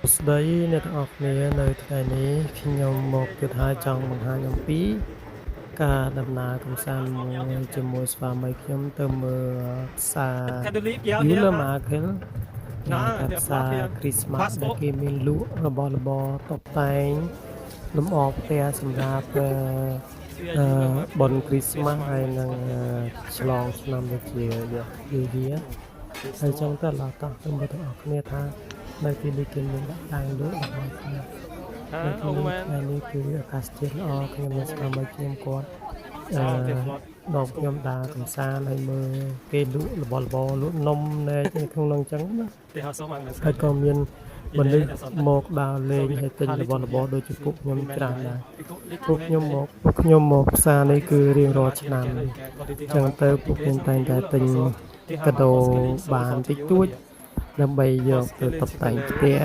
ស្ដីអ្នកទាំងអស់គ្នានៅថ្ងៃនេះខ្ញុំមកគិតហើយចង់បង្ហាញអំពីការដំណើរកម្សាន្តមួយជាមួយស្វាមីខ្ញុំទៅមើលផ្សារ Yule Market និងផ្សារគ្រីស្មាស់ដែលគេមានលក់របស់របរតុបតែងលម្អផ្ទះសម្រាប់បុណ្យគ្រីស្មាស់ហើយនឹងឆ្លងឆ្នាំដូចជាយាហើយចង់ទៅឡតោះទៅមើលទាំងអស់គ្នាថានៅទីនេះគេមានដាក់តាំងលក់របស់គ្នានៅទីនេះគឺអាកាសធាតុល្អខ្ញុំនឹងស្គាល់មកខ្ញុំគាត់ដកខ្ញុំដើរកំសាន្តហើយមើលគេលក់របស់របរលក់នំនៅក្នុងនោះអញ្ចឹងណាហើយក៏មានមនុស្សមកដើរលេងហើយទិញរបស់របរដូចជាពួកខ្ញុំច្រើនដែរពួកខ្ញុំមកផ្សារនេះគឺរៀងរាល់ឆ្នាំអញ្ចឹងទៅពួកខ្ញុំតែងតែទិញកាដូបានតិចតួចដើម្បីយកទៅតុបតែងផ្ទះ